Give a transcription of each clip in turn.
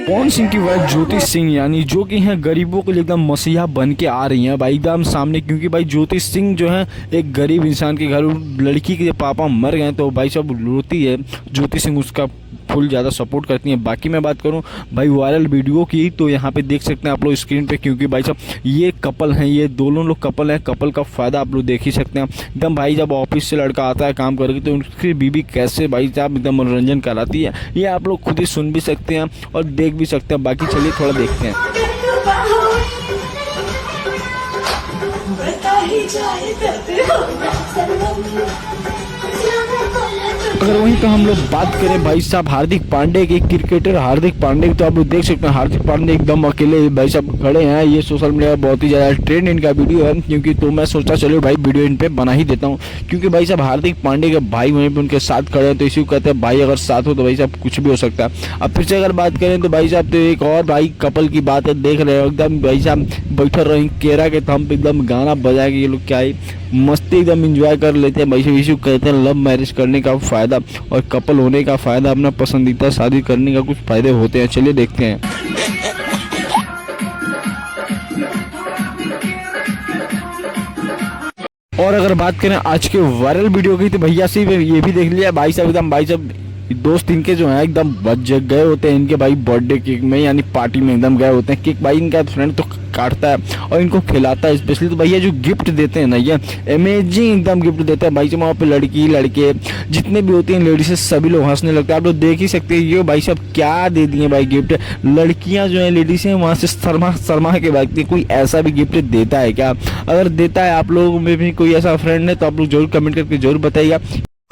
पवन सिंह की वाइफ ज्योति सिंह यानी जो कि हैं गरीबों के लिए एकदम मसीहा बन के आ रही हैं भाई एकदम सामने, क्योंकि भाई ज्योति सिंह जो है एक गरीब इंसान के घर लड़की के पापा मर गए तो भाई सब रोती है। ज्योति सिंह उसका फुल ज़्यादा सपोर्ट करती हैं। बाकी मैं बात करूं भाई वायरल वीडियो की तो यहाँ पे देख सकते हैं आप लोग स्क्रीन पे, क्योंकि भाई साहब ये कपल हैं, ये दोनों लोग कपल हैं। कपल का फ़ायदा आप लोग देख ही सकते हैं एकदम। भाई जब ऑफिस से लड़का आता है काम करके तो उनकी बीवी कैसे भाई साहब एकदम मनोरंजन कराती है, ये आप लोग खुद ही सुन भी सकते हैं और देख भी सकते हैं। बाकी चलिए थोड़ा देखते हैं। अगर वहीं का हम लोग बात करें भाई साहब हार्दिक पांडे के, क्रिकेटर हार्दिक पांडे, तो आप लोग देख सकते हैं हार्दिक पांडे एकदम अकेले भाई साहब खड़े हैं। ये सोशल मीडिया पर बहुत ही ज़्यादा ट्रेंड इनका वीडियो है, क्योंकि तो मैं सोचा चलो भाई वीडियो इन पे बना ही देता हूँ, क्योंकि भाई साहब हार्दिक पांडे के भाई वहीं पे उनके साथ खड़े हैं। तो इसी को कहते हैं भाई अगर साथ हो तो भाई साहब कुछ भी हो सकता है। अब फिर से अगर बात करें तो भाई साहब तो एक और भाई कपल की बात है, देख रहे हो एकदम भाई साहब बैठे रहे केरा के थंब पे एकदम गाना बजा के ये लोग क्या है मस्ती एकदम एंजॉय कर लेते हैं। भाई साहब इसी को कहते हैं लव मैरिज करने का फ़ायदा और कपल होने का फ़ायदा, अपना पसंदीदा शादी करने का कुछ फ़ायदे होते हैं। चलिए देखते हैं। और अगर बात करें आज के वायरल वीडियो की तो भैया से ये भी देख लिया भाई साहब एकदम भाई साहब दोस्त इनके जो है एकदम बच गए होते हैं इनके भाई बर्थडे केक में यानी पार्टी में एकदम गए होते हैं। केक भाई इनका फ्रेंड तो काटता है और इनको खिलाता है स्पेशली। तो भैया जो गिफ्ट देते हैं ना ये अमेजिंग एकदम गिफ्ट देते हैं भाई साहब। वहाँ पे लड़की लड़के जितने भी होते हैं लेडीज सभी लोग हंसने लगते हैं। आप लोग देख ही सकते हैं ये भाई साहब क्या दे दिए भाई गिफ्ट। लड़कियाँ जो है लेडीज हैं वहाँ से शर्मा के भागती। कोई ऐसा भी गिफ्ट देता है क्या? अगर देता है आप लोगों में भी कोई ऐसा फ्रेंड है तो आप लोग जरूर कमेंट करके जरूर बताइएगा।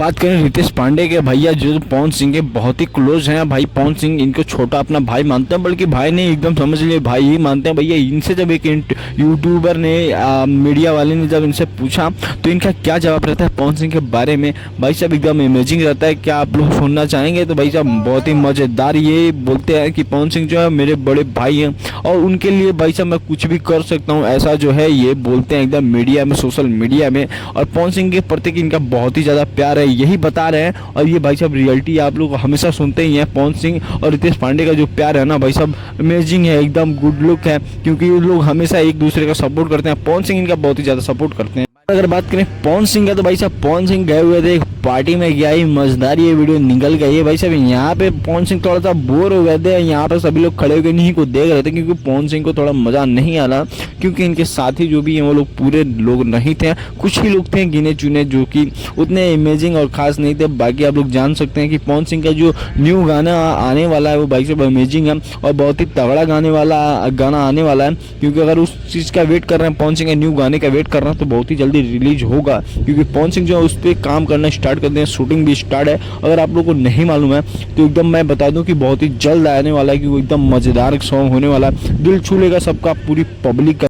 बात करें रितेश पांडे के भैया जो पवन सिंह के बहुत ही क्लोज हैं भाई। पवन सिंह इनको छोटा अपना भाई मानते हैं, बल्कि भाई नहीं एकदम समझ लिए भाई ही मानते हैं भैया। इनसे जब एक यूट्यूबर ने मीडिया वाले ने जब इनसे पूछा तो इनका क्या जवाब रहता है पवन सिंह के बारे में भाई साहब एकदम इमेजिंग रहता है। क्या आप लोग सुनना चाहेंगे? तो भाई साहब बहुत ही मज़ेदार ये बोलते हैं कि पवन सिंह जो है मेरे बड़े भाई हैं और उनके लिए भाई साहब मैं कुछ भी कर सकता हूँ, ऐसा जो है ये बोलते हैं एकदम मीडिया में सोशल मीडिया में। और पवन सिंह के प्रति इनका बहुत ही ज़्यादा प्यार है यही बता रहे हैं। और ये भाई साहब रियलिटी आप लोग हमेशा सुनते ही हैं। पवन सिंह और रितेश पांडे का जो प्यार है ना भाई साहब अमेजिंग है एकदम गुड लुक है, क्योंकि ये लोग हमेशा एक दूसरे का सपोर्ट करते हैं। पवन सिंह इनका बहुत ही ज़्यादा सपोर्ट करते हैं। अगर बात करें पवन सिंह का तो भाई साहब पवन सिंह गए हुए थे पार्टी में, क्या ही मजेदार ये वीडियो निकल गई है भाई साहब। यहाँ पे पवन सिंह थोड़ा सा बोर हो गए थे, यहाँ पे सभी लोग खड़े होकर इन्हीं को देख रहे थे, क्योंकि पवन सिंह को थोड़ा मजा नहीं आ रहा, क्योंकि इनके साथी जो भी हैं वो लोग पूरे लोग नहीं थे। कुछ ही लोग थे गिने चुने जो कि उतने इमेजिंग और खास नहीं थे। बाकी आप लोग जान सकते हैं कि पवन सिंह का जो न्यू गाना आने वाला है वो भाई साहब अमेजिंग है और बहुत ही तगड़ा गाना आने वाला है। क्योंकि अगर उस चीज़ का वेट कर रहे हैं पवन सिंह के न्यू गाने का वेट कर रहे हैं तो बहुत ही जल्दी रिलीज होगा, क्योंकि पवन सिंह जो है उस पर काम करना स्टार्ट कर दें, शूटिंग भी स्टार्ट है। अगर आप लोगों को नहीं मालूम है तो एकदम मैं बता दूं कि बहुत ही जल्द आने वाला है, कि वो एकदम मजेदार सॉन्ग होने वाला है, दिल छू लेगा सबका पूरी पब्लिक का।